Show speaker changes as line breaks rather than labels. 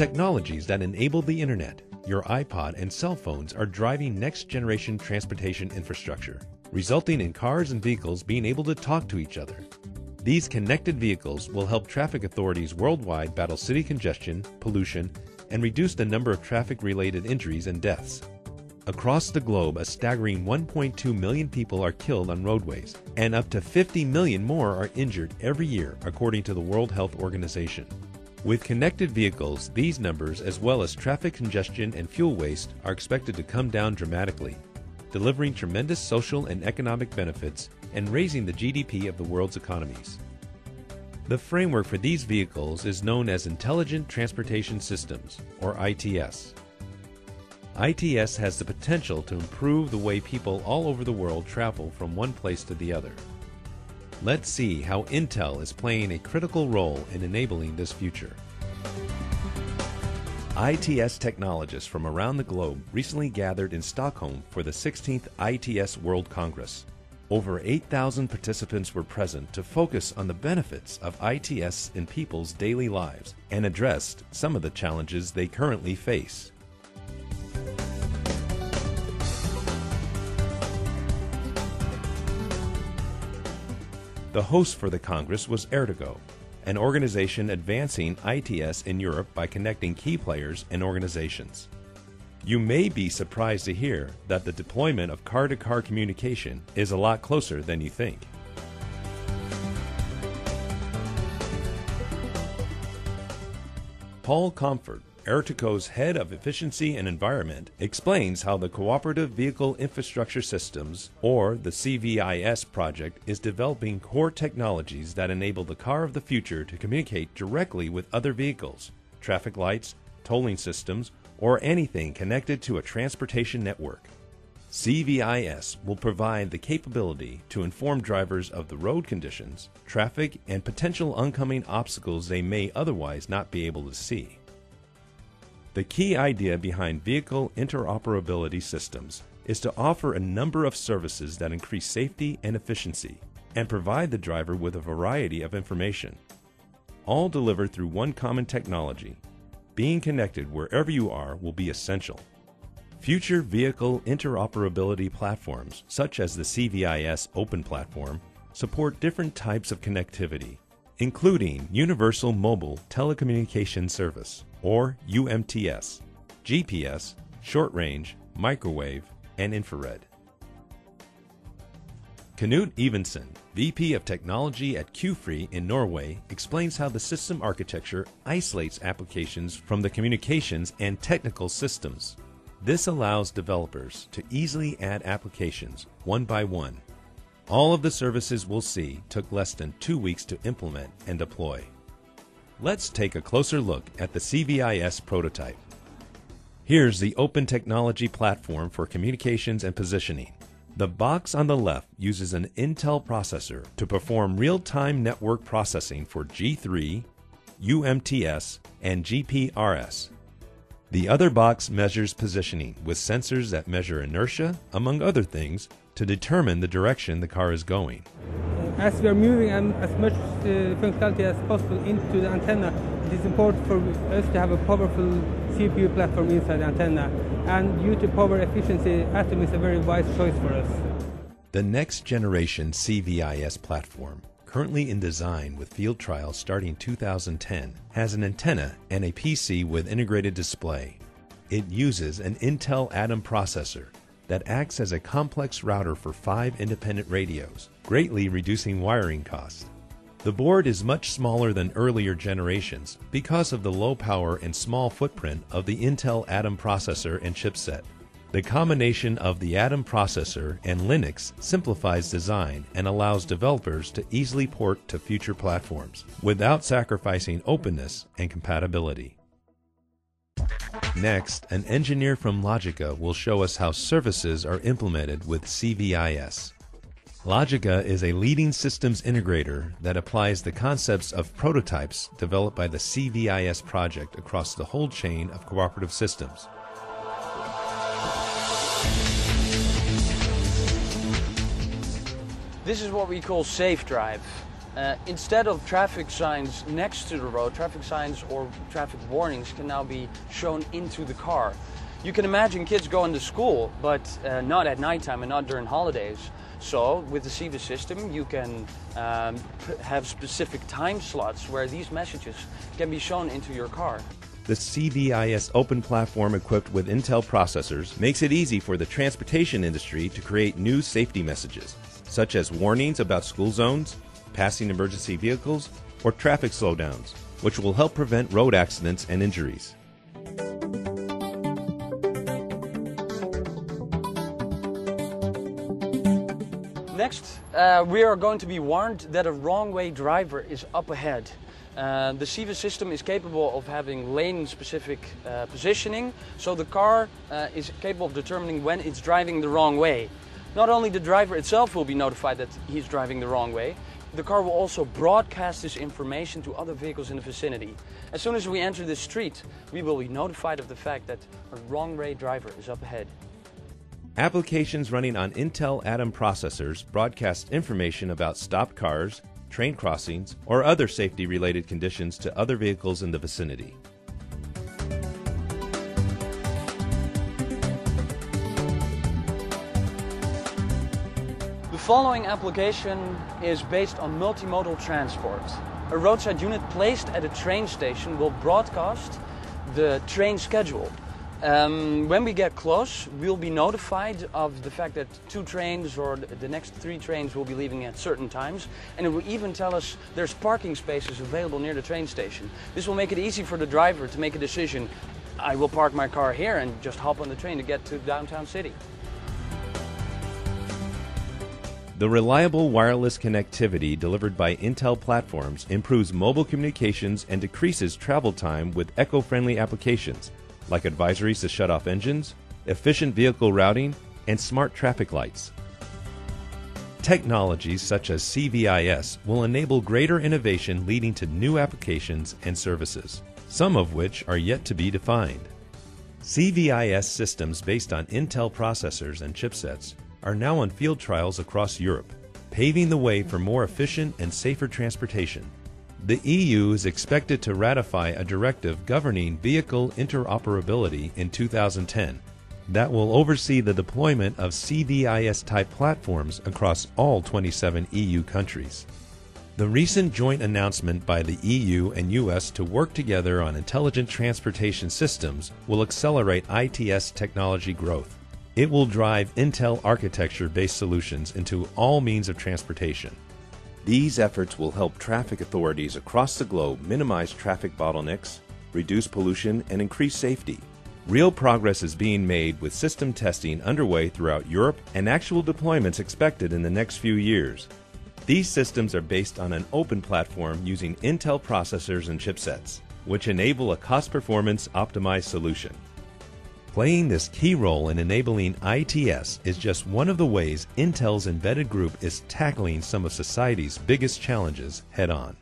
technologies that enable the internet, your iPod and cell phones are driving next-generation transportation infrastructure, resulting in cars and vehicles being able to talk to each other. These connected vehicles will help traffic authorities worldwide battle city congestion, pollution, and reduce the number of traffic-related injuries and deaths. Across the globe, a staggering 1.2 million people are killed on roadways, and up to 50 million more are injured every year, according to the World Health Organization. With connected vehicles, these numbers, as well as traffic congestion and fuel waste, are expected to come down dramatically, delivering tremendous social and economic benefits and raising the GDP of the world's economies. The framework for these vehicles is known as Intelligent Transportation Systems, or ITS. ITS has the potential to improve the way people all over the world travel from one place to the other. Let's see how Intel is playing a critical role in enabling this future. ITS technologists from around the globe recently gathered in Stockholm for the 16th ITS World Congress. Over 8,000 participants were present to focus on the benefits of ITS in people's daily lives and addressed some of the challenges they currently face. The host for the Congress was Ertigo, an organization advancing ITS in Europe by connecting key players and organizations. You may be surprised to hear that the deployment of car-to-car communication is a lot closer than you think. Paul Comfort, Ertigo's head of efficiency and environment, explains how the Cooperative Vehicle Infrastructure Systems, or the CVIS project, is developing core technologies that enable the car of the future to communicate directly with other vehicles, traffic lights, tolling systems, or anything connected to a transportation network. CVIS will provide the capability to inform drivers of the road conditions, traffic, and potential oncoming obstacles they may otherwise not be able to see. The key idea behind vehicle interoperability systems is to offer a number of services that increase safety and efficiency and provide the driver with a variety of information, all delivered through one common technology. Being connected wherever you are will be essential. Future vehicle interoperability platforms, such as the CVIS Open Platform, support different types of connectivity, including Universal Mobile Telecommunication Service, or UMTS, GPS, short range, microwave, and infrared. Knut Evensen, VP of Technology at Q-Free in Norway, explains how the system architecture isolates applications from the communications and technical systems. This allows developers to easily add applications one by one. All of the services we'll see took less than 2 weeks to implement and deploy. Let's take a closer look at the CVIS prototype. Here's the Open Technology Platform for Communications and Positioning. The box on the left uses an Intel processor to perform real-time network processing for G3, UMTS, and GPRS. The other box measures positioning with sensors that measure inertia, among other things, to determine the direction the car is going.
As we are moving as much functionality as possible into the antenna, it is important for us to have a powerful CPU platform inside the antenna. And due to power efficiency, Atom is a very wise choice for us.
The next generation CVIS platform, currently in design with field trials starting 2010, has an antenna and a PC with integrated display. It uses an Intel Atom processor that acts as a complex router for 5 independent radios, greatly reducing wiring costs. The board is much smaller than earlier generations because of the low power and small footprint of the Intel Atom processor and chipset. The combination of the Atom processor and Linux simplifies design and allows developers to easily port to future platforms without sacrificing openness and compatibility. Next, an engineer from Logica will show us how services are implemented with CVIS. Logica is a leading systems integrator that applies the concepts of prototypes developed by the CVIS project across the whole chain of cooperative systems.
This is what we call safe drive. Instead of traffic signs next to the road, traffic signs or traffic warnings can now be shown into the car. You can imagine kids going to school, but not at nighttime and not during holidays. So with the CVIS system, you can have specific time slots where these messages can be shown into your car.
The CVIS open platform equipped with Intel processors makes it easy for the transportation industry to create new safety messages, such as warnings about school zones, passing emergency vehicles, or traffic slowdowns, which will help prevent road accidents and injuries.
Next, we are going to be warned that a wrong-way driver is up ahead. The CVIS system is capable of having lane-specific positioning, so the car is capable of determining when it's driving the wrong way. Not only the driver itself will be notified that he's driving the wrong way, the car will also broadcast this information to other vehicles in the vicinity. As soon as we enter the street, we will be notified of the fact that a wrong-way driver is up ahead.
Applications running on Intel Atom processors broadcast information about stopped cars, train crossings, or other safety-related conditions to other vehicles in the vicinity.
The following application is based on multimodal transport. A roadside unit placed at a train station will broadcast the train schedule. When we get close, we'll be notified of the fact that 2 trains or the next 3 trains will be leaving at certain times, and it will even tell us there's parking spaces available near the train station. This will make it easy for the driver to make a decision. I will park my car here and just hop on the train to get to downtown city.
The reliable wireless connectivity delivered by Intel platforms improves mobile communications and decreases travel time with eco-friendly applications, like advisories to shut off engines, efficient vehicle routing, and smart traffic lights. Technologies such as CVIS will enable greater innovation leading to new applications and services, some of which are yet to be defined. CVIS systems based on Intel processors and chipsets are now on field trials across Europe, paving the way for more efficient and safer transportation. The EU is expected to ratify a directive governing vehicle interoperability in 2010 that will oversee the deployment of CVIS-type platforms across all 27 EU countries. The recent joint announcement by the EU and US to work together on intelligent transportation systems will accelerate ITS technology growth. It will drive Intel architecture-based solutions into all means of transportation. These efforts will help traffic authorities across the globe minimize traffic bottlenecks, reduce pollution, and increase safety. Real progress is being made with system testing underway throughout Europe and actual deployments expected in the next few years. These systems are based on an open platform using Intel processors and chipsets, which enable a cost-performance optimized solution. Playing this key role in enabling ITS is just one of the ways Intel's embedded group is tackling some of society's biggest challenges head-on.